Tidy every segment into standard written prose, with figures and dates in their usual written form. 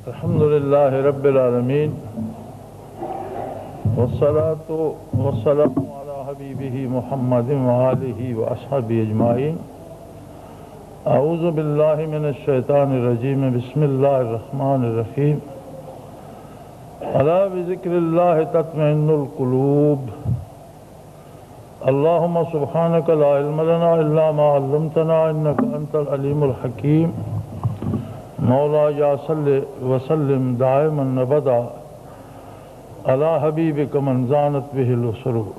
الحمدللہ رب العالمین والصلاة والسلام علی حبیبہ محمد وآلہ وأصحابہ اجمعین۔ اعوذ باللہ من الشیطان الرجیم، بسم اللہ الرحمن الرحیم۔ الا بذکر اللہ تطمئن القلوب۔ اللہم سبحانک لا علم لنا الا ما علمتنا انک انت العلیم الحکیم۔ مولا یا صلی وسلم دائما ابدا علی حبیبک من زانت بہ السرور۔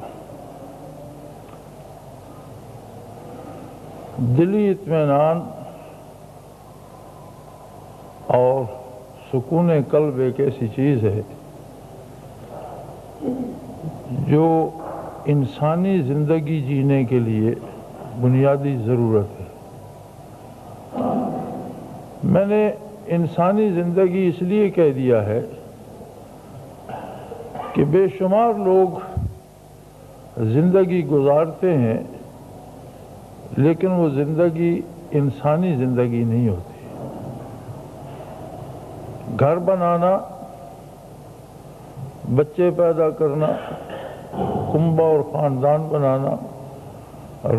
دلی اطمینان اور سکون قلب ایک ایسی چیز ہے جو انسانی زندگی جینے کے لیے بنیادی ضرورت ہے۔ میں نے انسانی زندگی اس لیے کہہ دیا ہے کہ بے شمار لوگ زندگی گزارتے ہیں لیکن وہ زندگی انسانی زندگی نہیں ہوتی۔ گھر بنانا، بچے پیدا کرنا، کنبہ اور خاندان بنانا،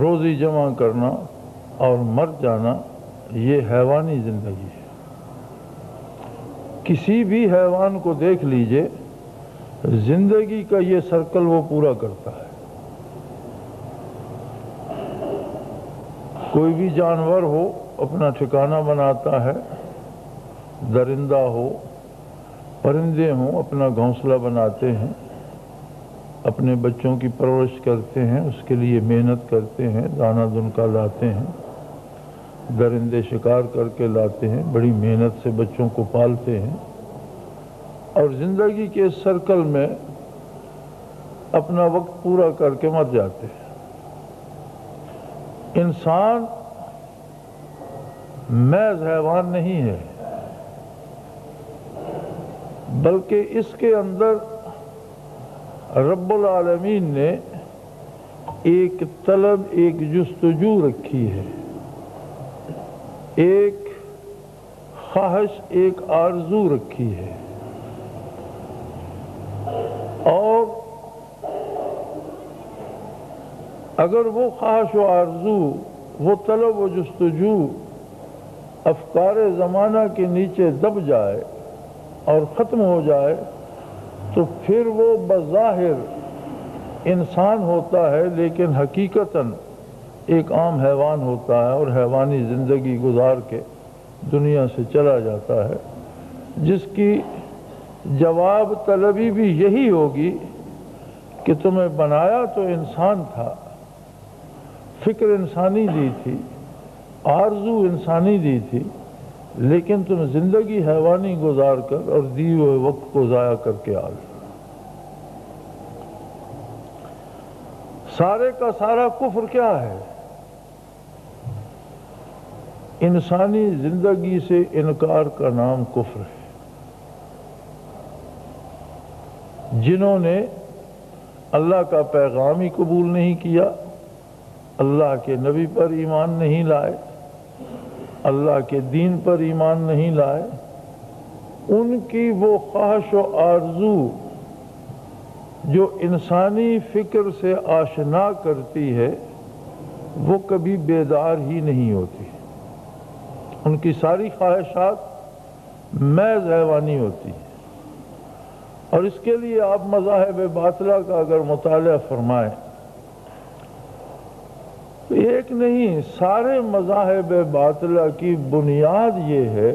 روزی جمع کرنا اور مر جانا، یہ حیوانی زندگی ہے۔ کسی بھی حیوان کو دیکھ لیجئے، زندگی کا یہ سرکل وہ پورا کرتا ہے۔ کوئی بھی جانور ہو اپنا ٹھکانہ بناتا ہے، درندہ ہو، پرندے ہوں اپنا گھونسلہ بناتے ہیں، اپنے بچوں کی پرورش کرتے ہیں، اس کے لیے محنت کرتے ہیں، دانہ دنکا لاتے ہیں، درندے شکار کر کے لاتے ہیں، بڑی محنت سے بچوں کو پالتے ہیں اور زندگی کے سرکل میں اپنا وقت پورا کر کے مر جاتے ہیں۔ انسان محض حیوان نہیں ہے، بلکہ اس کے اندر رب العالمین نے ایک طلب، ایک جستجو رکھی ہے، ایک خواہش، ایک آرزو رکھی ہے، اور اگر وہ خواہش و آرزو، وہ طلب و جستجو افکار زمانہ کے نیچے دب جائے اور ختم ہو جائے تو پھر وہ بظاہر انسان ہوتا ہے لیکن حقیقتاً ایک عام حیوان ہوتا ہے اور حیوانی زندگی گزار کے دنیا سے چلا جاتا ہے، جس کی جواب طلبی بھی یہی ہوگی کہ تمہیں بنایا تو انسان تھا، فکر انسانی دی تھی، آرزو انسانی دی تھی، لیکن تم زندگی حیوانی گزار کر اور دیے ہوئے وقت کو ضائع کر کے آ گئے۔ سارے کا سارا کفر کیا ہے؟ انسانی زندگی سے انکار کا نام کفر ہے۔ جنہوں نے اللہ کا پیغام ہی قبول نہیں کیا، اللہ کے نبی پر ایمان نہیں لائے، اللہ کے دین پر ایمان نہیں لائے، ان کی وہ خواہش و آرزو جو انسانی فکر سے آشنا کرتی ہے وہ کبھی بیدار ہی نہیں ہوتی۔ ان کی ساری خواہشات محض حیوانی ہوتی ہیں، اور اس کے لیے آپ مذاہب باطلہ کا اگر مطالعہ فرمائیں تو ایک نہیں، سارے مذاہب باطلہ کی بنیاد یہ ہے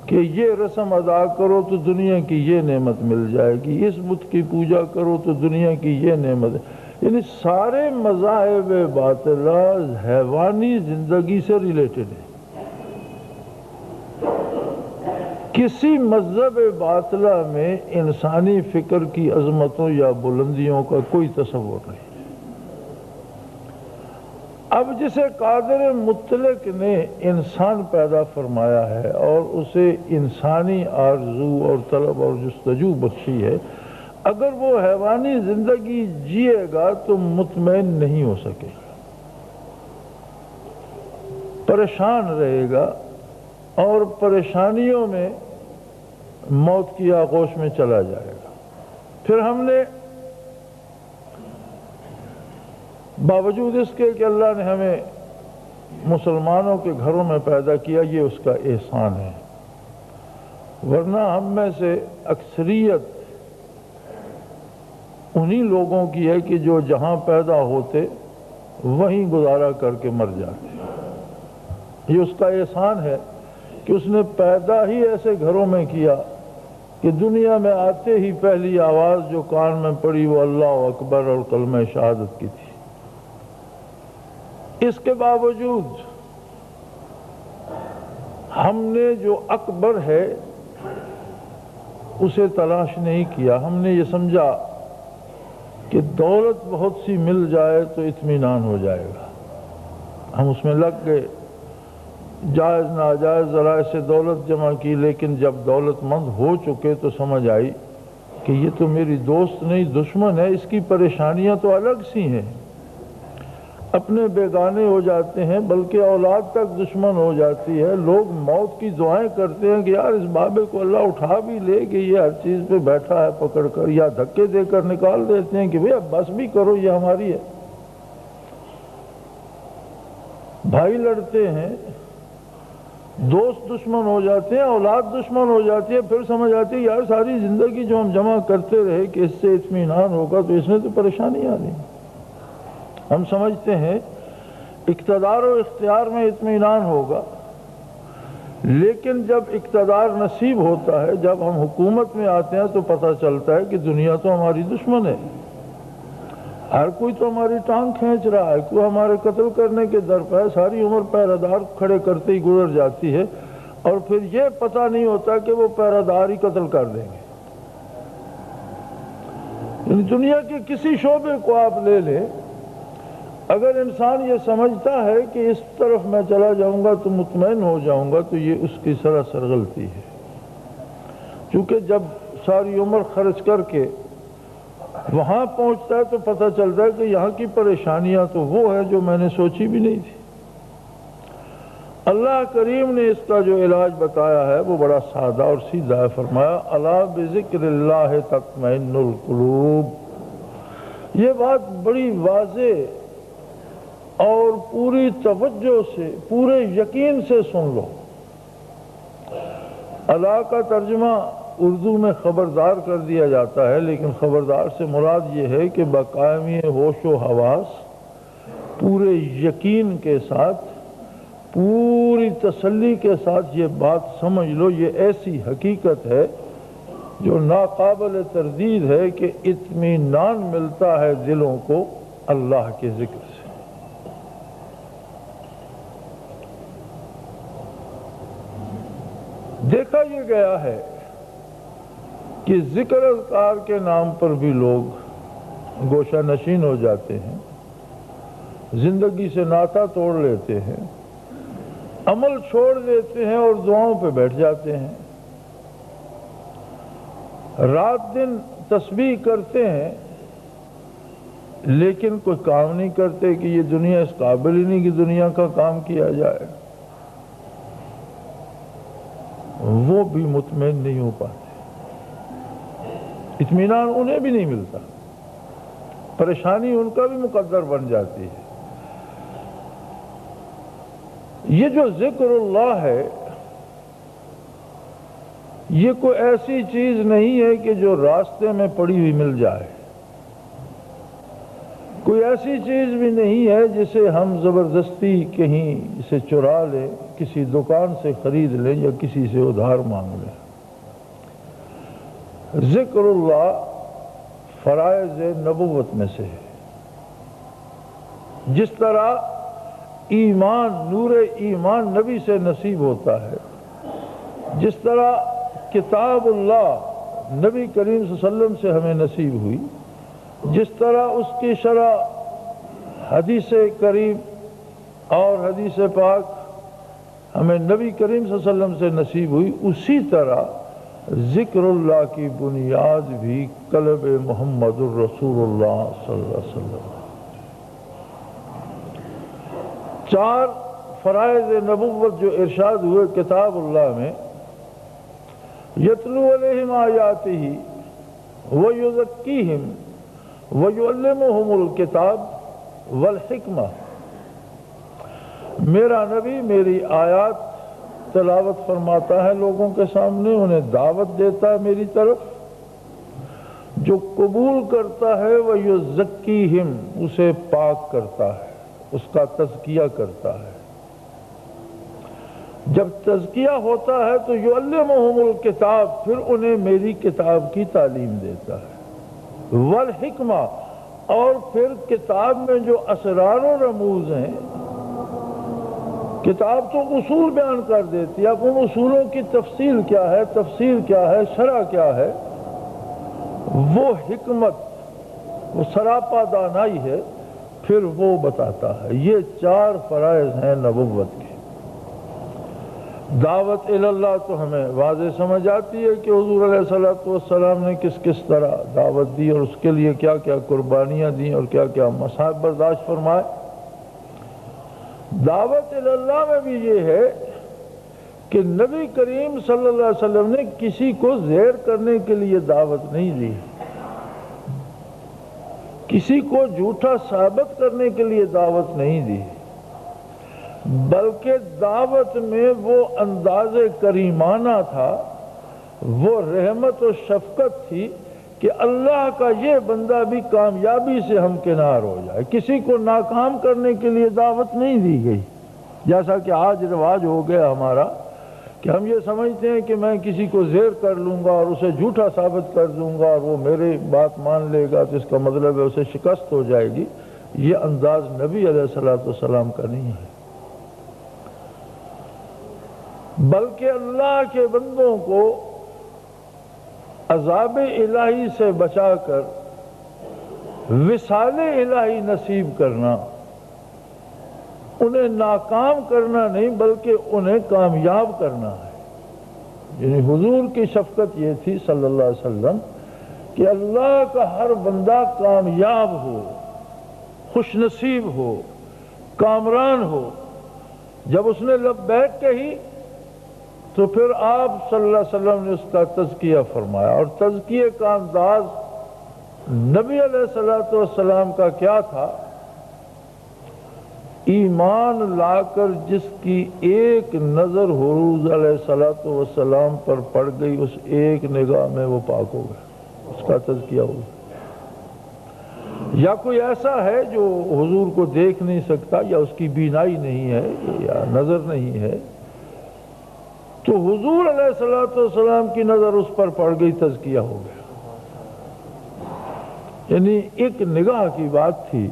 کہ یہ رسم ادا کرو تو دنیا کی یہ نعمت مل جائے گی، اس بت کی پوجا کرو تو دنیا کی یہ نعمت ہے۔ یعنی سارے مذاہب باطلہ حیوانی زندگی سے ریلیٹڈ ہے۔ کسی مذہب باطلہ میں انسانی فکر کی عظمتوں یا بلندیوں کا کوئی تصور نہیں۔ اب جسے قادر مطلق نے انسان پیدا فرمایا ہے اور اسے انسانی آرزو اور طلب اور جستجو بخشی ہے، اگر وہ حیوانی زندگی جیے گا تو مطمئن نہیں ہو سکے گا، پریشان رہے گا اور پریشانیوں میں موت کی آغوش میں چلا جائے گا۔ پھر ہم نے باوجود اس کے کہ اللہ نے ہمیں مسلمانوں کے گھروں میں پیدا کیا، یہ اس کا احسان ہے، ورنہ ہم میں سے اکثریت انہی لوگوں کی ہے کہ جو جہاں پیدا ہوتے وہیں گزارا کر کے مر جاتے۔ یہ اس کا احسان ہے کہ اس نے پیدا ہی ایسے گھروں میں کیا کہ دنیا میں آتے ہی پہلی آواز جو کان میں پڑی وہ اللہ اکبر اور کلمہ شہادت کی تھی۔ اس کے باوجود ہم نے جو اکبر ہے اسے تلاش نہیں کیا۔ ہم نے یہ سمجھا کہ دولت بہت سی مل جائے تو اطمینان ہو جائے گا، ہم اس میں لگ گئے، جائز ناجائز ذرائع سے دولت جمع کی، لیکن جب دولت مند ہو چکے تو سمجھ آئی کہ یہ تو میری دوست نہیں دشمن ہے، اس کی پریشانیاں تو الگ سی ہیں، اپنے بیگانے ہو جاتے ہیں، بلکہ اولاد تک دشمن ہو جاتی ہے۔ لوگ موت کی دعائیں کرتے ہیں کہ یار اس بابے کو اللہ اٹھا بھی لے کہ یہ ہر چیز پہ بیٹھا ہے پکڑ کر، یا دھکے دے کر نکال دیتے ہیں کہ بھئی اب بس بھی کرو، یہ ہماری ہے۔ بھائی لڑتے ہیں، دوست دشمن ہو جاتے ہیں، اولاد دشمن ہو جاتی ہے، پھر سمجھ آتی ہے یار ساری زندگی جو ہم جمع کرتے رہے کہ اس سے اطمینان ہوگا تو اس میں تو پریشانی آ رہی۔ ہم سمجھتے ہیں اقتدار و اختیار میں اطمینان ہوگا، لیکن جب اقتدار نصیب ہوتا ہے، جب ہم حکومت میں آتے ہیں تو پتہ چلتا ہے کہ دنیا تو ہماری دشمن ہے، ہر کوئی تو ہماری ٹانگ کھینچ رہا ہے، کوئی ہمارے قتل کرنے کے در پہ ہے، ساری عمر پہرہ کھڑے کرتے ہی گزر جاتی ہے، اور پھر یہ پتہ نہیں ہوتا کہ وہ پہرہ دار ہی قتل کر دیں گے۔ یعنی دنیا کے کسی شعبے کو آپ لے لیں، اگر انسان یہ سمجھتا ہے کہ اس طرف میں چلا جاؤں گا تو مطمئن ہو جاؤں گا تو یہ اس کی سراسر غلطی ہے، کیونکہ جب ساری عمر خرچ کر کے وہاں پہنچتا ہے تو پتہ چلتا ہے کہ یہاں کی پریشانیاں تو وہ ہے جو میں نے سوچی بھی نہیں تھی۔ اللہ کریم نے اس کا جو علاج بتایا ہے وہ بڑا سادہ اور سیدھا ہے، فرمایا الا بذکر اللہ تطمئن القلوب۔ یہ بات بڑی واضح اور پوری توجہ سے، پورے یقین سے سن لو۔ اللہ کا ترجمہ اردو میں خبردار کر دیا جاتا ہے، لیکن خبردار سے مراد یہ ہے کہ بقائمی ہوش و حواس، پورے یقین کے ساتھ، پوری تسلی کے ساتھ یہ بات سمجھ لو، یہ ایسی حقیقت ہے جو ناقابل تردید ہے کہ اطمینان ملتا ہے دلوں کو اللہ کے ذکر سے۔ دیکھا یہ گیا ہے کہ ذکر اذکار کے نام پر بھی لوگ گوشہ نشین ہو جاتے ہیں، زندگی سے ناطہ توڑ لیتے ہیں، عمل چھوڑ دیتے ہیں اور دعاؤں پہ بیٹھ جاتے ہیں، رات دن تسبیح کرتے ہیں لیکن کوئی کام نہیں کرتے کہ یہ دنیا اس قابل ہی نہیں کہ دنیا کا کام کیا جائے، وہ بھی مطمئن نہیں ہو پاتے، اطمینان انہیں بھی نہیں ملتا، پریشانی ان کا بھی مقدر بن جاتی ہے۔ یہ جو ذکر اللہ ہے یہ کوئی ایسی چیز نہیں ہے کہ جو راستے میں پڑی ہوئی مل جائے، کوئی ایسی چیز بھی نہیں ہے جسے ہم زبردستی کہیں سے چرا لیں، کسی دکان سے خرید لیں یا کسی سے ادھار مانگ لیں۔ ذکر اللہ فرائض نبوت میں سے ہے۔ جس طرح ایمان، نور ایمان نبی سے نصیب ہوتا ہے، جس طرح کتاب اللہ نبی کریم صلی اللہ علیہ وسلم سے ہمیں نصیب ہوئی، جس طرح اس کی شرح حدیث کریم اور حدیث پاک ہمیں نبی کریم صلی اللہ علیہ وسلم سے نصیب ہوئی، اسی طرح ذکر اللہ کی بنیاد بھی قلب محمد الرسول اللہ صلی اللہ علیہ وسلم۔ 4 فرائض نبوت جو ارشاد ہوئے کتاب اللہ میں، یتلو علیہم آیاتہ ویزکیہم ویعلمہم الکتاب والحکمہ، میرا نبی میری آیات تلاوت فرماتا ہے لوگوں کے سامنے، انہیں دعوت دیتا ہے میری طرف، جو قبول کرتا ہے ویزکیہم، اسے پاک کرتا ہے، اس کا تزکیہ کرتا ہے۔ جب تزکیہ ہوتا ہے تو یعلمہم الکتاب، پھر انہیں میری کتاب کی تعلیم دیتا ہے، والحکمہ، اور پھر کتاب میں جو اسرار و رموز ہیں، کتاب تو اصول بیان کر دیتی ہے، اب ان اصولوں کی تفصیل کیا ہے، تفسیر کیا ہے، شرح کیا ہے، وہ حکمت، وہ سراپا دانائی ہے، پھر وہ بتاتا ہے۔ یہ چار فرائض ہیں نبوت کے۔ دعوت اللہ تو ہمیں واضح سمجھ آتی ہے کہ حضور علیہ السلام نے کس کس طرح دعوت دی اور اس کے لیے کیا کیا قربانیاں دیں اور کیا کیا مصائب برداشت فرمائے۔ دعوت اللہ میں بھی یہ ہے کہ نبی کریم صلی اللہ علیہ وسلم نے کسی کو زیر کرنے کے لیے دعوت نہیں دی، کسی کو جھوٹا ثابت کرنے کے لیے دعوت نہیں دی، بلکہ دعوت میں وہ انداز کریمانہ تھا، وہ رحمت و شفقت تھی کہ اللہ کا یہ بندہ بھی کامیابی سے ہمکنار ہو جائے۔ کسی کو ناکام کرنے کے لیے دعوت نہیں دی گئی، جیسا کہ آج رواج ہو گیا ہمارا کہ ہم یہ سمجھتے ہیں کہ میں کسی کو زیر کر لوں گا اور اسے جھوٹا ثابت کر دوں گا اور وہ میری بات مان لے گا تو اس کا مطلب ہے اسے شکست ہو جائے گی۔ یہ انداز نبی علیہ السلام کا نہیں ہے، بلکہ اللہ کے بندوں کو عذاب الہی سے بچا کر وصال الہی نصیب کرنا، انہیں ناکام کرنا نہیں بلکہ انہیں کامیاب کرنا ہے۔ یعنی حضور کی شفقت یہ تھی صلی اللہ علیہ وسلم کہ اللہ کا ہر بندہ کامیاب ہو، خوش نصیب ہو، کامران ہو۔ جب اس نے لبیک کہی تو پھر آپ صلی اللہ علیہ وسلم نے اس کا تزکیہ فرمایا، اور تزکیے کا انداز نبی علیہ السلام کا کیا تھا؟ ایمان لا کر جس کی ایک نظر حضور علیہ السلام پر پڑ گئی، اس ایک نگاہ میں وہ پاک ہو گیا، اس کا تزکیہ ہو گیا۔ یا کوئی ایسا ہے جو حضور کو دیکھ نہیں سکتا، یا اس کی بینائی نہیں ہے، یا نظر نہیں ہے، تو حضور علیہ السلام کی نظر اس پر پڑ گئی، تزکیہ ہو گیا۔ یعنی ایک نگاہ کی بات تھی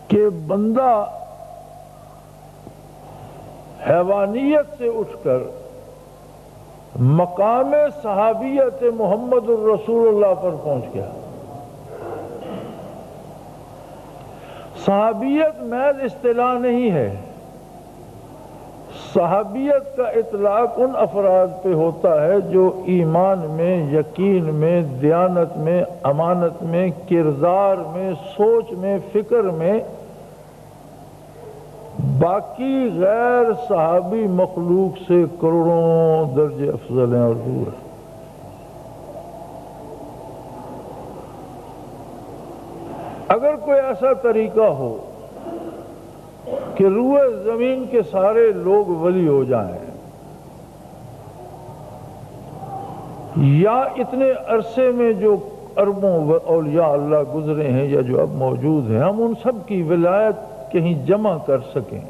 کہ بندہ حیوانیت سے اٹھ کر مقام صحابیت محمد الرسول اللہ پر پہنچ گیا۔ صحابیت محض اصطلاح نہیں ہے، صحابیت کا اطلاق ان افراد پہ ہوتا ہے جو ایمان میں، یقین میں، دیانت میں، امانت میں، کردار میں، سوچ میں، فکر میں باقی غیر صحابی مخلوق سے کروڑوں درجے افضل ہیں اور دور ہیں۔ اگر کوئی ایسا طریقہ ہو کہ روئے زمین کے سارے لوگ ولی ہو جائیں، یا اتنے عرصے میں جو اربوں اولیاء اللہ گزرے ہیں یا جو اب موجود ہیں، ہم ان سب کی ولایت کہیں جمع کر سکیں،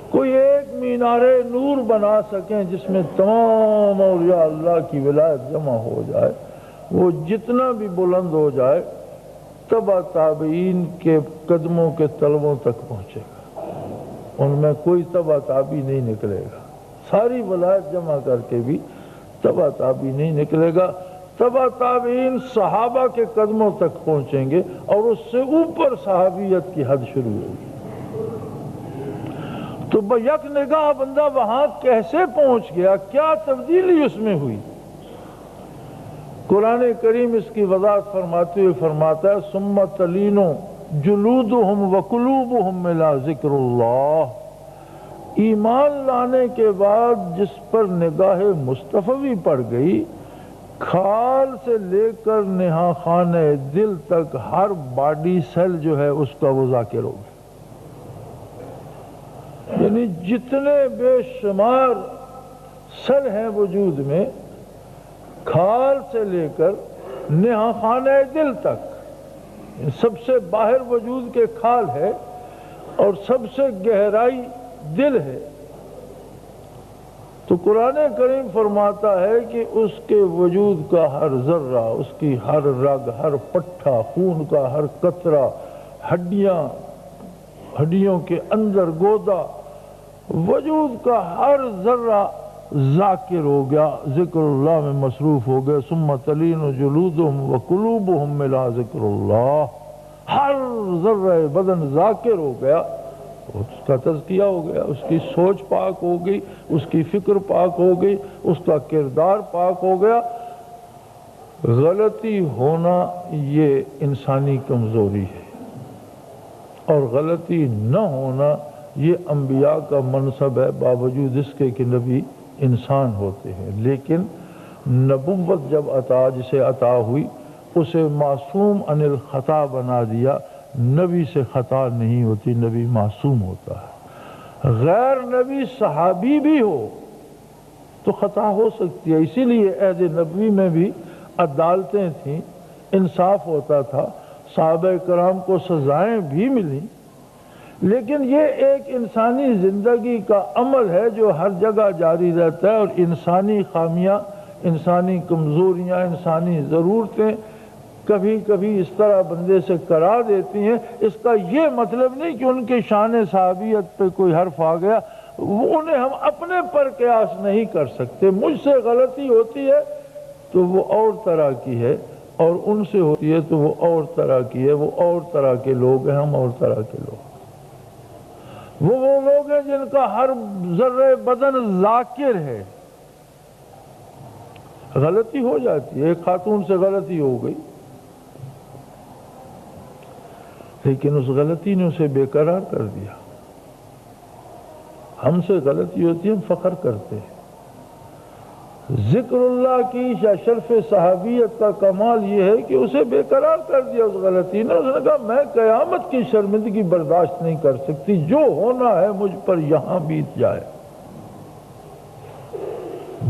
کوئی ایک مینار نور بنا سکیں جس میں تمام اولیاء اللہ کی ولایت جمع ہو جائے، وہ جتنا بھی بلند ہو جائے تبع تابعین کے قدموں کے تلووں تک پہنچے گا، ان میں کوئی تبع تابعی نہیں نکلے گا۔ ساری ولایت جمع کر کے بھی تبع تابعی نہیں نکلے گا، تبع تابعین صحابہ کے قدموں تک پہنچیں گے، اور اس سے اوپر صحابیت کی حد شروع ہوگی۔ تو یک نگاہ بندہ وہاں کیسے پہنچ گیا، کیا تبدیلی اس میں ہوئی؟ قرآن کریم اس کی وضاحت فرماتے ہوئے فرماتا ہے ثم تلین جلودہم وقلوبہم الی ذکر اللہ، ایمان لانے کے بعد جس پر نگاہ مصطفی پڑ گئی، کھال سے لے کر نہا خانہ دل تک ہر باڈی سیل جو ہے اس کا وہ ذاکر ہوگا. یعنی جتنے بے شمار سیل ہیں وجود میں، کھال سے لے کر نہا خانہ دل تک، سب سے باہر وجود کے کھال ہے اور سب سے گہرائی دل ہے. تو قرآن کریم فرماتا ہے کہ اس کے وجود کا ہر ذرہ، اس کی ہر رگ، ہر پٹھا، خون کا ہر قطرہ، ہڈیوں کے اندر گودا، وجود کا ہر ذرہ ذاکر ہو گیا، ذکر اللہ میں مصروف ہو گیا. ثم تلین جلودہم وقلوبہم الی ذکر اللہ. ہر ذرہ بدن ذاکر ہو گیا، اس کا تزکیہ ہو گیا، اس کی سوچ پاک ہو گئی، اس کی فکر پاک ہو گئی، اس کا کردار پاک ہو گیا. غلطی ہونا یہ انسانی کمزوری ہے، اور غلطی نہ ہونا یہ انبیاء کا منصب ہے، باوجود اس کے کہ نبی انسان ہوتے ہیں. لیکن نبوت جب جسے عطا ہوئی، اسے معصوم عن الخطا بنا دیا. نبی سے خطا نہیں ہوتی، نبی معصوم ہوتا ہے. غیر نبی صحابی بھی ہو تو خطا ہو سکتی ہے. اسی لیے عہد نبوی میں بھی عدالتیں تھیں، انصاف ہوتا تھا، صحابہ کرام کو سزائیں بھی ملیں. لیکن یہ ایک انسانی زندگی کا عمل ہے جو ہر جگہ جاری رہتا ہے، اور انسانی خامیاں، انسانی کمزوریاں، انسانی ضرورتیں کبھی کبھی اس طرح بندے سے کرا دیتی ہیں. اس کا یہ مطلب نہیں کہ ان کے شان صحابیت پہ کوئی حرف آ گیا، انہیں ہم اپنے پر قیاس نہیں کر سکتے. مجھ سے غلطی ہوتی ہے تو وہ اور طرح کی ہے، اور ان سے ہوتی ہے تو وہ اور طرح کی ہے. وہ اور طرح کے لوگ ہیں، ہم اور طرح کے لوگ. وہ لوگ ہیں جن کا ہر ذرہ بدن ذاکر ہے. غلطی ہو جاتی ہے، ایک خاتون سے غلطی ہو گئی، لیکن اس غلطی نے اسے بے قرار کر دیا. ہم سے غلطی ہوتی ہے، ہم فخر کرتے ہیں. ذکر اللہ کی یا شرف صحابیت کا کمال یہ ہے کہ اسے بے قرار کر دیا اس غلطی نے. اس نے کہا میں قیامت کی شرمندگی برداشت نہیں کر سکتی، جو ہونا ہے مجھ پر یہاں بیت جائے.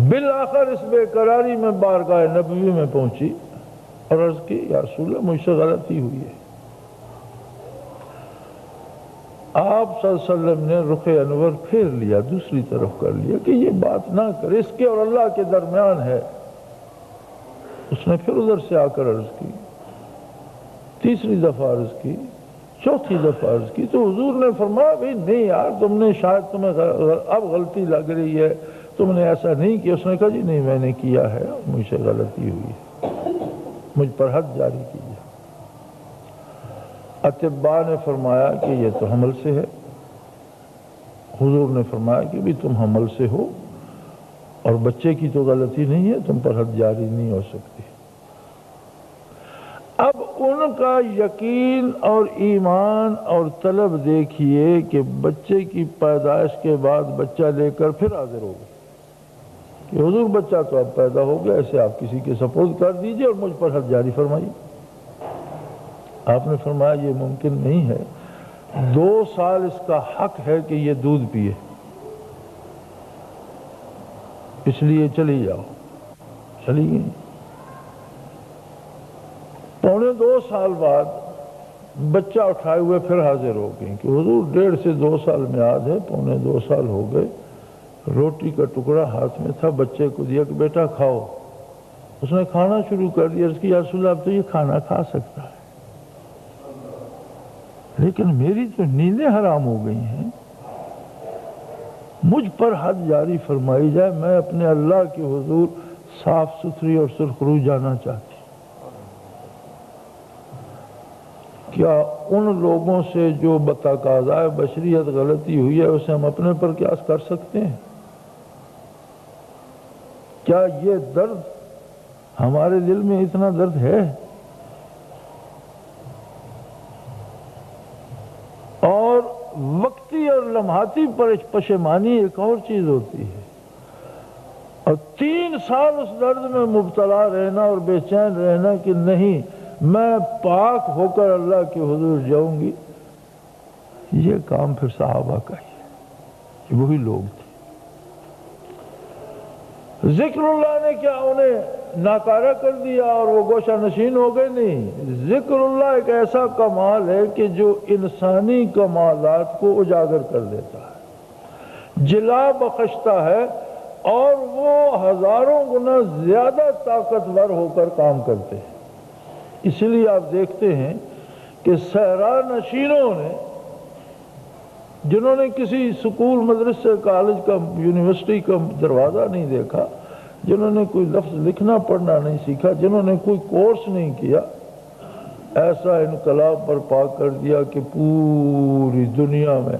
بالآخر اس بے قراری میں بارگاہ نبوی میں پہنچی اور عرض کی یا رسول اللہ مجھ سے غلطی ہوئی ہے. آپ صلی اللہ علیہ وسلم نے رخ انور پھیر لیا، دوسری طرف کر لیا کہ یہ بات نہ کرے، اس کے اور اللہ کے درمیان ہے. اس نے پھر ادھر سے آ کر عرض کی، تیسری دفعہ عرض کی، چوتھی دفعہ عرض کی. تو حضور نے فرمایا بھئی نہیں یار، تم نے شاید تمہیں اب غلطی لگ رہی ہے، تم نے ایسا نہیں کیا. اس نے کہا جی نہیں میں نے کیا ہے، مجھ سے غلطی ہوئی ہے، مجھ پر حد جاری کی ہے. اطباء نے فرمایا کہ یہ تو حمل سے ہے. حضور نے فرمایا کہ بھی تم حمل سے ہو اور بچے کی تو غلطی نہیں ہے، تم پر حد جاری نہیں ہو سکتی. اب ان کا یقین اور ایمان اور طلب دیکھیے کہ بچے کی پیدائش کے بعد بچہ لے کر پھر حاضر ہو گئے کہ حضور بچہ تو اب پیدا ہو گیا، اسے آپ کسی کے سپرد کر دیجئے اور مجھ پر حد جاری فرمائیے. آپ نے فرمایا یہ ممکن نہیں ہے، 2 سال اس کا حق ہے کہ یہ دودھ پیے، اس لیے چلی جاؤ. چلی گئی. 2.25 سال بعد بچہ اٹھائے ہوئے پھر حاضر ہو گئی کہ حضور 1.5 سے 2 سال میعاد ہے، 2.25 سال ہو گئے. روٹی کا ٹکڑا ہاتھ میں تھا، بچے کو دیا کہ بیٹا کھاؤ. اس نے کھانا شروع کر دیا. اس کی یا رسول اللہ اب تو یہ کھانا کھا سکتا ہے، لیکن میری تو نیندیں حرام ہو گئی ہیں، مجھ پر حد جاری فرمائی جائے. میں اپنے اللہ کے حضور صاف ستھری اور سرخرو جانا چاہتی. کیا ان لوگوں سے جو بتقاضائے بشریت غلطی ہوئی ہے اسے ہم اپنے پر قیاس کر سکتے ہیں؟ کیا یہ درد ہمارے دل میں اتنا درد ہے؟ اور وقتی اور لمحاتی پشیمانی ایک اور چیز ہوتی ہے، اور 3 سال اس درد میں مبتلا رہنا اور بے چین رہنا کہ نہیں میں پاک ہو کر اللہ کے حضور جاؤں گی، یہ کام پھر صحابہ کا ہی ہے، یہ وہی لوگ تھے۔ ذکر اللہ نے کیا انہیں ناکارہ کر دیا اور وہ گوشہ نشین ہو گئے؟ نہیں، ذکر اللہ ایک ایسا کمال ہے کہ جو انسانی کمالات کو اجاگر کر دیتا ہے، جلا بخشتا ہے، اور وہ ہزاروں گنا زیادہ طاقتور ہو کر کام کرتے ہیں۔ اس لیے آپ دیکھتے ہیں کہ صحرا نشینوں نے، جنہوں نے کسی سکول، مدرسے، کالج کا، یونیورسٹی کا دروازہ نہیں دیکھا، جنہوں نے کوئی لفظ لکھنا پڑھنا نہیں سیکھا، جنہوں نے کوئی کورس نہیں کیا، ایسا انقلاب برپا کر دیا کہ پوری دنیا میں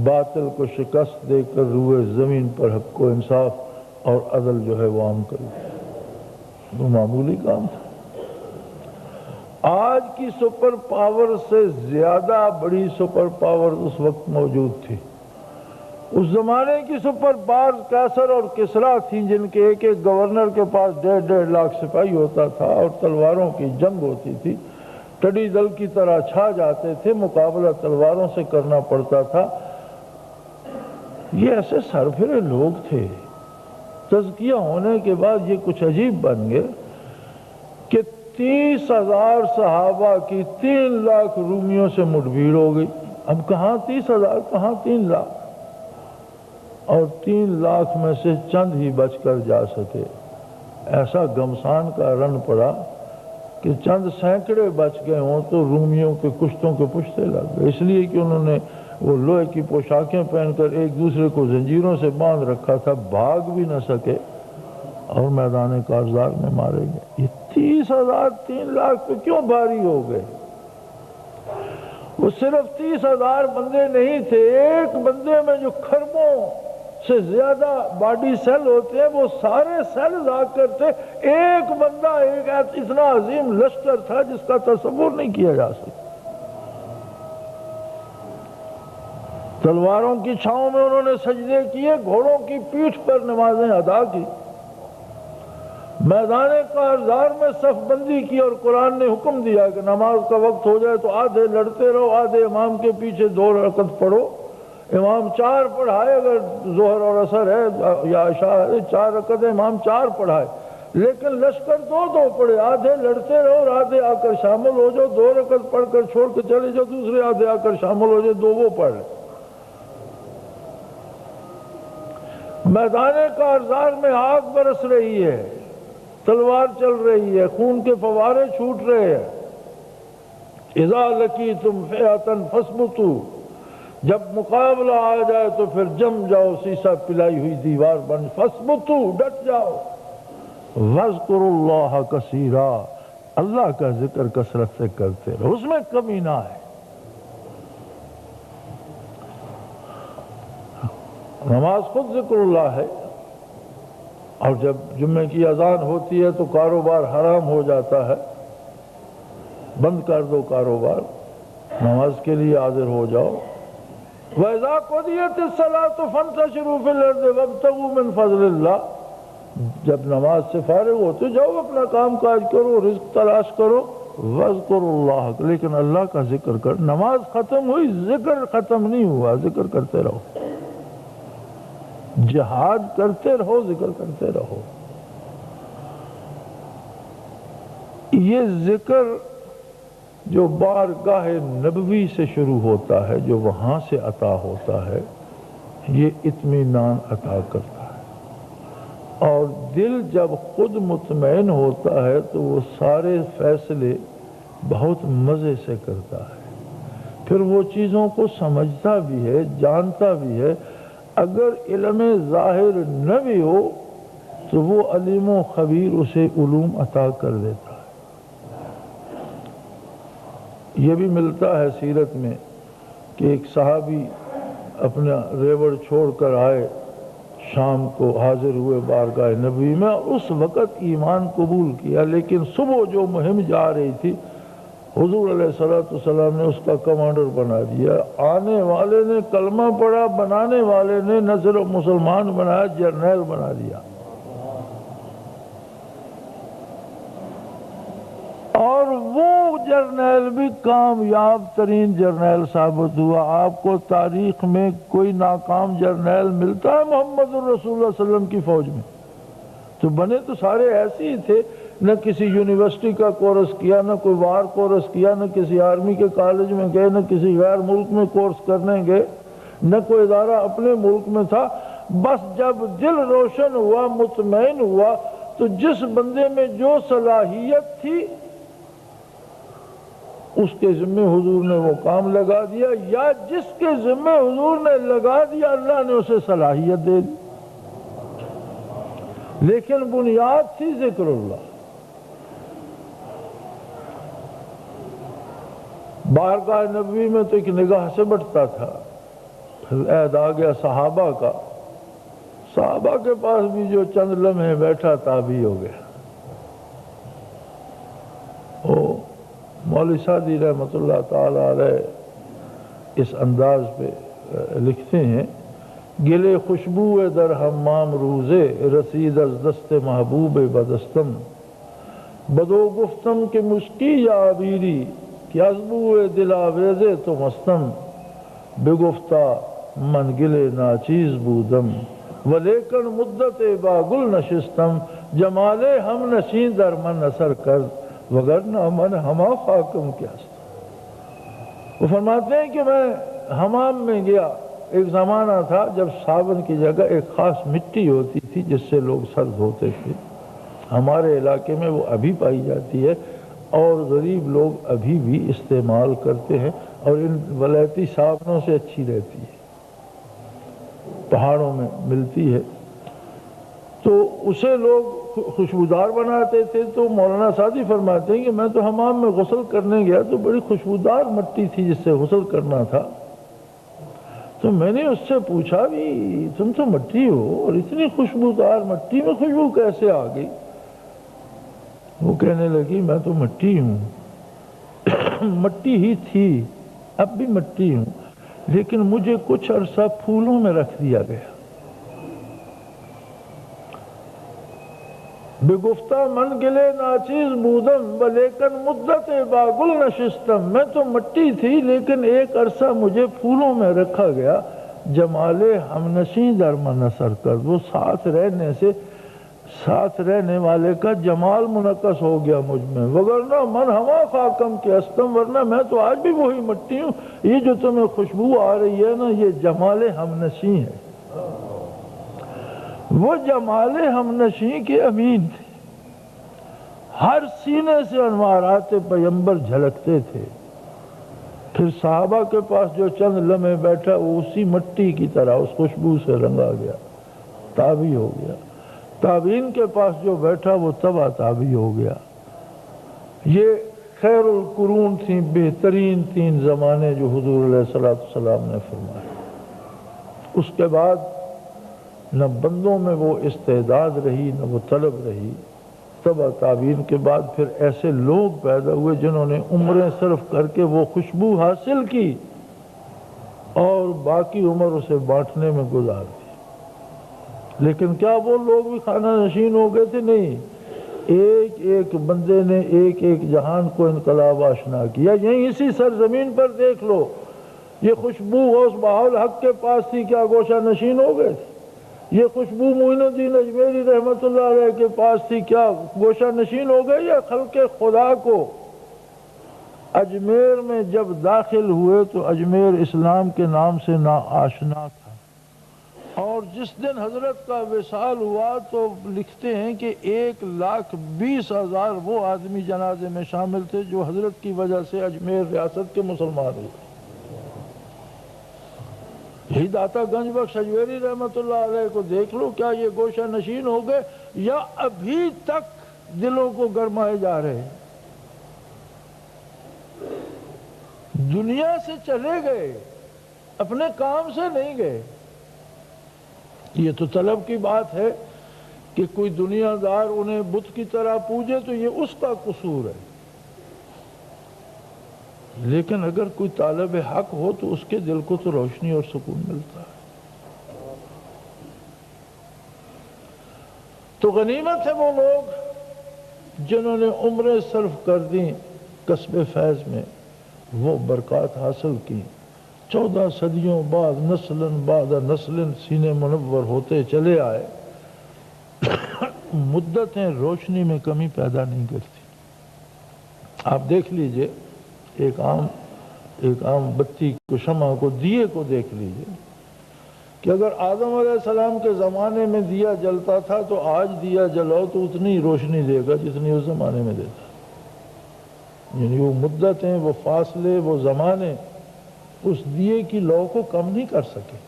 باطل کو شکست دے کر روئے زمین پر حق و انصاف اور عدل جو ہے وہ عام کر دیا۔ وہ معمولی کام تھا۔ آج کی سپر پاور سے زیادہ بڑی سپر پاور اس وقت موجود تھی۔ اس زمانے کی سپر پاور قیصر اور کسریٰ تھیں، جن کے ایک ایک گورنر کے پاس 1.5 لاکھ سپاہی ہوتا تھا اور تلواروں کی جنگ ہوتی تھی، ٹڈی دل کی طرح چھا جاتے تھے، مقابلہ تلواروں سے کرنا پڑتا تھا۔ یہ ایسے سرفرے لوگ تھے۔ تزکیہ ہونے کے بعد یہ کچھ عجیب بن گئے کہ 30,000 صحابہ کی 3 لاکھ رومیوں سے مٹبھیڑ ہو گئی۔ اب کہاں 30,000، کہاں 3 لاکھ، اور 3 لاکھ میں سے چند ہی بچ کر جا سکے۔ ایسا گھمسان کا رن پڑا کہ چند سینکڑے بچ گئے ہوں تو رومیوں کے کشتوں کے پشتے لگ گئے، اس لیے کہ انہوں نے وہ لوہے کی پوشاکیں پہن کر ایک دوسرے کو زنجیروں سے باندھ رکھا تھا، بھاگ بھی نہ سکے اور میدان کارزار میں مارے گئے۔ یہ 30,000 3 لاکھ پہ کیوں بھاری ہو گئے؟ وہ صرف 30,000 بندے نہیں تھے، ایک بندے میں جو کھربوں سے زیادہ باڈی سیل ہوتے ہیں وہ سارے سیل آ کر تھے۔ ایک بندہ ایک اتنا عظیم لشکر تھا جس کا تصور نہیں کیا جا سکتا۔ تلواروں کی چھاؤں میں انہوں نے سجدے کیے، گھوڑوں کی پیٹھ پر نمازیں ادا کی، میدان کارزار میں صف بندی کی، اور قرآن نے حکم دیا کہ نماز کا وقت ہو جائے تو آدھے لڑتے رہو، آدھے امام کے پیچھے 2 رکعت پڑھو۔ امام 4 پڑھائے، اگر ظہر اور عصر ہے یا عشاء ہے 4 رکعتیں امام 4 پڑھائے، لیکن لشکر 2 پڑھے، آدھے لڑتے رہو اور آدھے آ کر شامل ہو جاؤ، 2 رکعت پڑھ کر چھوڑ کے چلے جاؤ، دوسرے آدھے آ کر شامل ہو جاؤ، 2 وہ پڑھ لیں۔ میدان کارزار میں آگ برس رہی ہے، تلوار چل رہی ہے، خون کے فوارے چھوٹ رہے ہیں۔ اذا لقیتم فئۃ فاثبتوا، جب مقابلہ آ جائے تو پھر جم جاؤ، سیسا پلائی ہوئی دیوار بن، فاثبتوا، ڈٹ جاؤ، واذکروا اللہ کثیرا، اللہ کا ذکر کثرت سے کرتے رہو، اس میں کمی نہ ہے۔ نماز خود ذکر اللہ ہے، اور جب جمعے کی اذان ہوتی ہے تو کاروبار حرام ہو جاتا ہے، بند کر دو کاروبار، نماز کے لیے حاضر ہو جاؤ۔ وَإِذَا قُضِيَتِ الصَّلَاةُ فَانتَشِرُوا فِي الْأَرْضِ وَابْتَغُوا مِنْ فَضْلِ اللَّهِ، جب نماز سے فارغ ہو تو جاؤ اپنا کام کاج کرو، رزق تلاش کرو، وَاذْكُرُوا اللَّهَ، لیکن اللہ کا ذکر کر۔ نماز ختم ہوئی، ذکر ختم نہیں ہوا، ذکر کرتے رہو، جہاد کرتے رہو، ذکر کرتے رہو۔ یہ ذکر جو بارگاہ نبوی سے شروع ہوتا ہے، جو وہاں سے عطا ہوتا ہے، یہ اطمینان عطا کرتا ہے، اور دل جب خود مطمئن ہوتا ہے تو وہ سارے فیصلے بہت مزے سے کرتا ہے، پھر وہ چیزوں کو سمجھتا بھی ہے، جانتا بھی ہے۔ اگر علم ظاہر نہ بھی ہو تو وہ علیم و خبیر اسے علوم عطا کر دیتا ہے۔ یہ بھی ملتا ہے سیرت میں کہ ایک صحابی اپنا ریوڑ چھوڑ کر آئے، شام کو حاضر ہوئے بارگاہ نبی میں، اس وقت ایمان قبول کیا، لیکن صبح جو مہم جا رہی تھی حضور علیہ السلام نے اس کا کمانڈر بنا دیا. آنے والے نے کلمہ پڑھا، بنانے والے نے نہ صرف مسلمان بنایا، جرنیل بنا دیا. اور وہ جرنیل بھی کامیاب ترین جرنیل ثابت ہوا. آپ کو تاریخ میں کوئی ناکام جرنیل ملتا ہے محمد الرسول اللہ صلی اللہ علیہ وسلم کی فوج میں؟ تو بنے تو سارے ایسے ہی تھے، نہ کسی یونیورسٹی کا کورس کیا، نہ کوئی وار کورس کیا، نہ کسی آرمی کے کالج میں گئے، نہ کسی غیر ملک میں کورس کرنے گئے، نہ کوئی ادارہ اپنے ملک میں تھا. بس جب دل روشن ہوا، مطمئن ہوا، تو جس بندے میں جو صلاحیت تھی اس کے ذمہ حضور نے وہ کام لگا دیا، یا جس کے ذمہ حضور نے لگا دیا اللہ نے اسے صلاحیت دے دی. لیکن بنیاد تھی ذکر اللہ. بارگاہ نبوی میں تو ایک نگاہ سے بٹتا تھا. پھر عہد آ گیا صحابہ کا. صحابہ کے پاس بھی جو چند لمحے بیٹھا تابعی ہو گیا. مولوی سعدی رحمۃ اللہ تعالی علیہ اس انداز پہ لکھتے ہیں: گلے خوشبو در حمام روزے، رسید از دست محبوب بدستم. بدو گفتم کہ مشکی یا عبیری، کہ ازبو دل آویزے تو مستم. بگفتا من گلے ناچیز بودم، ولیکن مدت با گل نشستم. جمال ہم نشین در من اثر کرد، وگرنہ من ہما خاکم کیا است. وہ فرماتے ہیں کہ میں حمام میں گیا. ایک زمانہ تھا جب صابن کی جگہ ایک خاص مٹی ہوتی تھی جس سے لوگ سر دھوتے تھے. ہمارے علاقے میں وہ ابھی پائی جاتی ہے اور غریب لوگ ابھی بھی استعمال کرتے ہیں، اور ان ولیتی صابنوں سے اچھی رہتی ہے، پہاڑوں میں ملتی ہے. تو اسے لوگ خوشبودار بناتے تھے. تو مولانا سعدی فرماتے ہیں کہ میں تو حمام میں غسل کرنے گیا تو بڑی خوشبودار مٹی تھی جس سے غسل کرنا تھا. تو میں نے اس سے پوچھا بھی تم تو مٹی ہو اور اتنی خوشبودار مٹی میں خوشبو کیسے آ گئی؟ وہ کہنے لگی میں تو مٹی ہوں، مٹی ہی تھی، اب بھی مٹی ہوں، لیکن مجھے کچھ عرصہ پھولوں میں رکھ دیا گیا. بگفتہ من گلے ناچیز بودم، ولیکن مدت با گل نشستم. میں تو مٹی تھی لیکن ایک عرصہ مجھے پھولوں میں رکھا گیا. جمال ہمنشیں در من اثر کرد. وہ ساتھ رہنے والے کا جمال منعکس ہو گیا مجھ میں. وگرنہ من ہما خاکم کے استم، ورنہ میں تو آج بھی وہی مٹی ہوں. یہ جو تمہیں خوشبو آ رہی ہے نا، یہ جمال ہمنشیں ہے. وہ جمال ہمنشیں کے امین تھے. ہر سینے سے انوارات پیمبر جھلکتے تھے. پھر صحابہ کے پاس جو چند لمحے بیٹھا وہ اسی مٹی کی طرح اس خوشبو سے رنگا گیا، تابعی ہو گیا. تابعین کے پاس جو بیٹھا وہ تبع تابعی ہو گیا. یہ خیر القرون تھیں، بہترین 3 زمانے جو حضور علیہ السلام نے فرمائے. اس کے بعد نہ بندوں میں وہ استعداد رہی، نہ وہ طلب رہی. تبع تابعین کے بعد پھر ایسے لوگ پیدا ہوئے جنہوں نے عمریں صرف کر کے وہ خوشبو حاصل کی اور باقی عمر اسے بانٹنے میں گزار دی. لیکن کیا وہ لوگ بھی خانہ نشین ہو گئے تھے؟ نہیں. ایک ایک بندے نے ایک ایک جہان کو انقلاب آشنا کیا. یہیں اسی سرزمین پر دیکھ لو، یہ خوشبو غوث بہاء الحق کے پاس تھی، کیا گوشہ نشین ہو گئے تھے؟ یہ خوشبو معین الدین اجمیری رحمۃ اللہ علیہ کے پاس تھی، کیا گوشہ نشین ہو گئے؟ یا خلق خدا کو اجمیر میں جب داخل ہوئے تو اجمیر اسلام کے نام سے ناآشنا تھا. اور جس دن حضرت کا وصال ہوا تو لکھتے ہیں کہ 1,20,000 وہ آدمی جنازے میں شامل تھے جو حضرت کی وجہ سے اجمیر ریاست کے مسلمان ہوئے. یہی داتا گنج بخش اجمیری رحمۃ اللہ علیہ کو دیکھ لو، کیا یہ گوشہ نشین ہو گئے یا ابھی تک دلوں کو گرمائے جا رہے ہیں؟ دنیا سے چلے گئے، اپنے کام سے نہیں گئے. یہ تو طلب کی بات ہے کہ کوئی دنیا دار انہیں بت کی طرح پوجے تو یہ اس کا قصور ہے. لیکن اگر کوئی طالب حق ہو تو اس کے دل کو تو روشنی اور سکون ملتا ہے۔ تو غنیمت ہے وہ لوگ جنہوں نے عمریں صرف کر دیں کسب فیض میں، وہ برکات حاصل کی، 14 صدیوں بعد نسلاً بعد نسلاً سینے منور ہوتے چلے آئے۔ مدتیں روشنی میں کمی پیدا نہیں کرتی۔ آپ دیکھ لیجئے ایک عام بتی کو، شمع کو، دیے کو دیکھ لیجئے کہ اگر آدم علیہ السلام کے زمانے میں دیا جلتا تھا تو آج دیا جلاؤ تو اتنی روشنی دے گا جتنی اس زمانے میں دیتا۔ یعنی وہ مدتیں، وہ فاصلے، وہ زمانے اس دیے کی لو کو کم نہیں کر سکے۔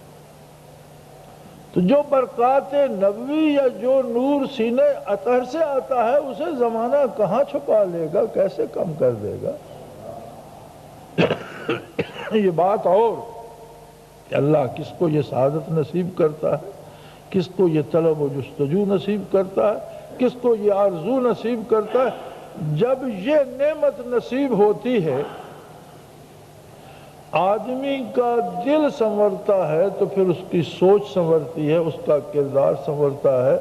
تو جو برکات نبوی یا جو نور سینے اطہر سے آتا ہے اسے زمانہ کہاں چھپا لے گا، کیسے کم کر دے گا؟ یہ بات اور کہ اللہ کس کو یہ سعادت نصیب کرتا ہے، کس کو یہ طلب و جستجو نصیب کرتا ہے، کس کو یہ آرزو نصیب کرتا ہے۔ جب یہ نعمت نصیب ہوتی ہے، آدمی کا دل سنورتا ہے تو پھر اس کی سوچ سنورتی ہے، اس کا کردار سنورتا ہے،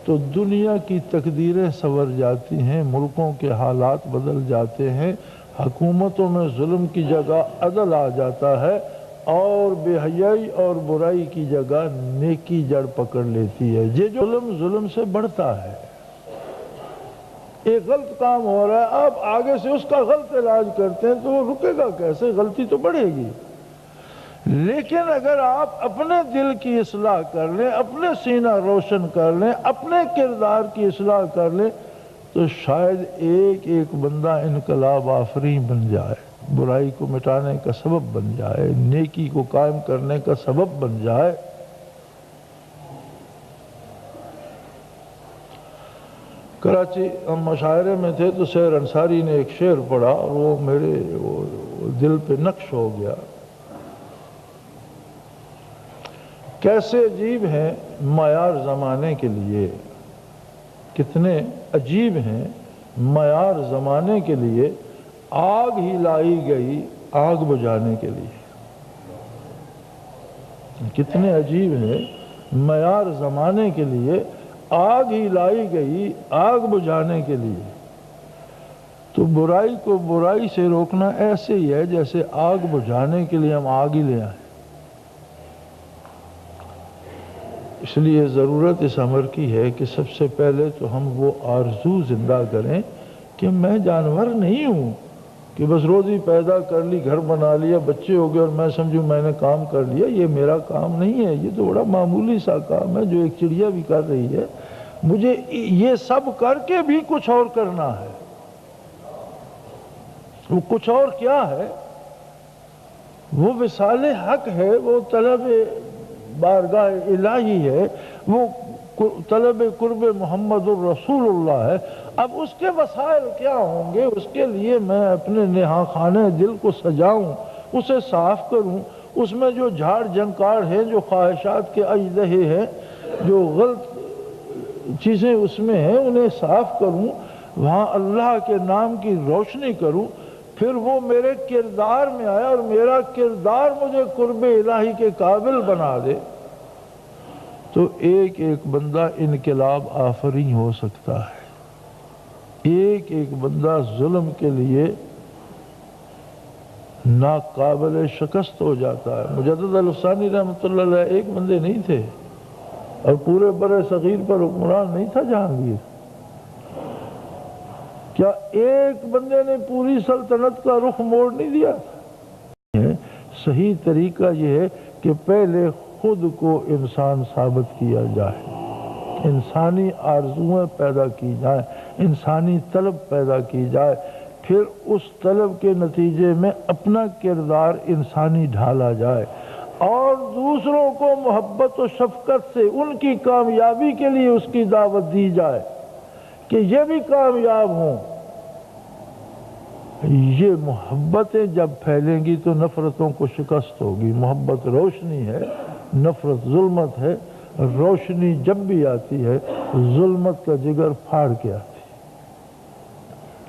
تو دنیا کی تقدیریں سنور جاتی ہیں، ملکوں کے حالات بدل جاتے ہیں، حکومتوں میں ظلم کی جگہ عدل آ جاتا ہے، اور بے حیائی اور برائی کی جگہ نیکی جڑ پکڑ لیتی ہے۔ یہ جو ظلم سے بڑھتا ہے، ایک غلط کام ہو رہا ہے، آپ آگے سے اس کا غلط علاج کرتے ہیں تو وہ رکے گا کیسے؟ غلطی تو بڑھے گی۔ لیکن اگر آپ اپنے دل کی اصلاح کر لیں، اپنے سینہ روشن کر لیں، اپنے کردار کی اصلاح کر لیں، تو شاید ایک ایک بندہ انقلاب آفریں بن جائے، برائی کو مٹانے کا سبب بن جائے، نیکی کو قائم کرنے کا سبب بن جائے۔ کراچی ہم مشاعرے میں تھے تو سیر انصاری نے ایک شعر پڑھا اور وہ میرے دل پہ نقش ہو گیا۔ کیسے عجیب ہیں معیار زمانے کے لیے، کتنے عجیب ہیں معیار زمانے کے لیے، آگ ہی لائی گئی آگ بجھانے کے لیے۔ کتنے عجیب ہیں معیار زمانے کے لیے، آگ ہی لائی گئی آگ بجھانے کے لیے۔ تو برائی کو برائی سے روکنا ایسے ہی ہے جیسے آگ بجھانے کے لیے ہم آگ ہی لے آئیں۔ اس لیے ضرورت اس امر کی ہے کہ سب سے پہلے تو ہم وہ آرزو زندہ کریں کہ میں جانور نہیں ہوں کہ بس روزی پیدا کر لی، گھر بنا لیا، بچے ہو گئے اور میں سمجھوں میں نے کام کر لیا۔ یہ میرا کام نہیں ہے، یہ تو بڑا معمولی سا کام ہے جو ایک چڑیا بھی کر رہی ہے، مجھے یہ سب کر کے بھی کچھ اور کرنا ہے۔ وہ کچھ اور کیا ہے؟ وہ وصال حق ہے، وہ طلب بارگاہ الہی ہے، وہ طلب قرب محمد الرسول اللہ ہے۔ اب اس کے وسائل کیا ہوں گے؟ اس کے لیے میں اپنے نہا خانے دل کو سجاؤں، اسے صاف کروں، اس میں جو جھاڑ جھنکار ہیں، جو خواہشات کے اجدہے ہیں، جو غلط چیزیں اس میں ہیں، انہیں صاف کروں، وہاں اللہ کے نام کی روشنی کروں، پھر وہ میرے کردار میں آئے اور میرا کردار مجھے قرب الہی کے قابل بنا دے، تو ایک ایک بندہ انقلاب آفریں ہو سکتا ہے۔ ایک ایک بندہ ظلم کے لیے ناقابل شکست ہو جاتا ہے۔ مجدد الفسانی رحمۃ اللہ علیہ ایک بندے نہیں تھے اور پورے بر صغیر پر حکمران نہیں تھا جہانگیر۔ کیا ایک بندے نے پوری سلطنت کا رخ موڑ نہیں دیا؟ صحیح طریقہ یہ ہے کہ پہلے خود کو انسان ثابت کیا جائے، انسانی آرزویں پیدا کی جائیں، انسانی طلب پیدا کی جائے، پھر اس طلب کے نتیجے میں اپنا کردار انسانی ڈھالا جائے، اور دوسروں کو محبت و شفقت سے ان کی کامیابی کے لیے اس کی دعوت دی جائے کہ یہ بھی کامیاب ہوں۔ یہ محبتیں جب پھیلیں گی تو نفرتوں کو شکست ہوگی۔ محبت روشنی ہے، نفرت ظلمت ہے۔ روشنی جب بھی آتی ہے ظلمت کا جگر پھاڑ کے آتی ہے۔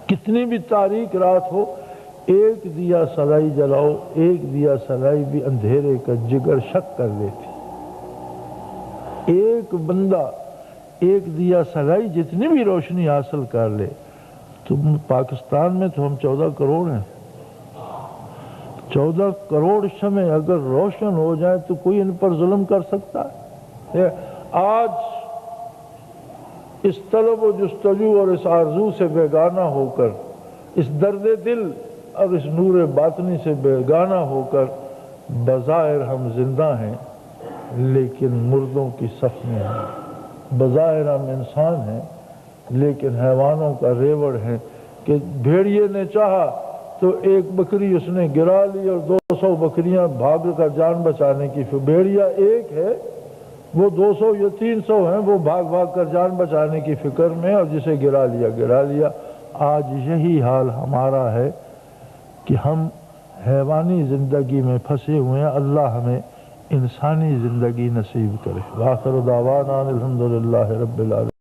کتنی بھی تاریک رات ہو، ایک دیا سلائی جلاؤ، ایک دیا سلائی بھی اندھیرے کا جگر شک کر لیتی۔ ایک بندہ ایک دیا سلائی جتنی بھی روشنی حاصل کر لے، تو پاکستان میں تو ہم 14 کروڑ ہیں، 14 کروڑ شمع اگر روشن ہو جائیں تو کوئی ان پر ظلم کر سکتا ہے؟ آج اس طلب و جستجو اور اس آرزو سے بیگانہ ہو کر، اس درد دل اور اس نور باطنی سے بیگانہ ہو کر، بظاہر ہم زندہ ہیں لیکن مردوں کی صف میں ہیں، بظاہر ہم انسان ہیں لیکن حیوانوں کا ریوڑ ہیں، کہ بھیڑیے نے چاہا تو ایک بکری اس نے گرا لی اور 200 بکریاں بھاگ کر جان بچانے کی، بھیڑیا ایک ہے، وہ 200 یا 300 ہیں، وہ بھاگ بھاگ کر جان بچانے کی فکر میں، اور جسے گرا لیا۔ آج یہی حال ہمارا ہے کہ ہم حیوانی زندگی میں پھنسے ہوئے ہیں، اللہ ہمیں انسانی زندگی نصیب کرے۔ وآخر دعوانا الحمدللہ رب العالمین۔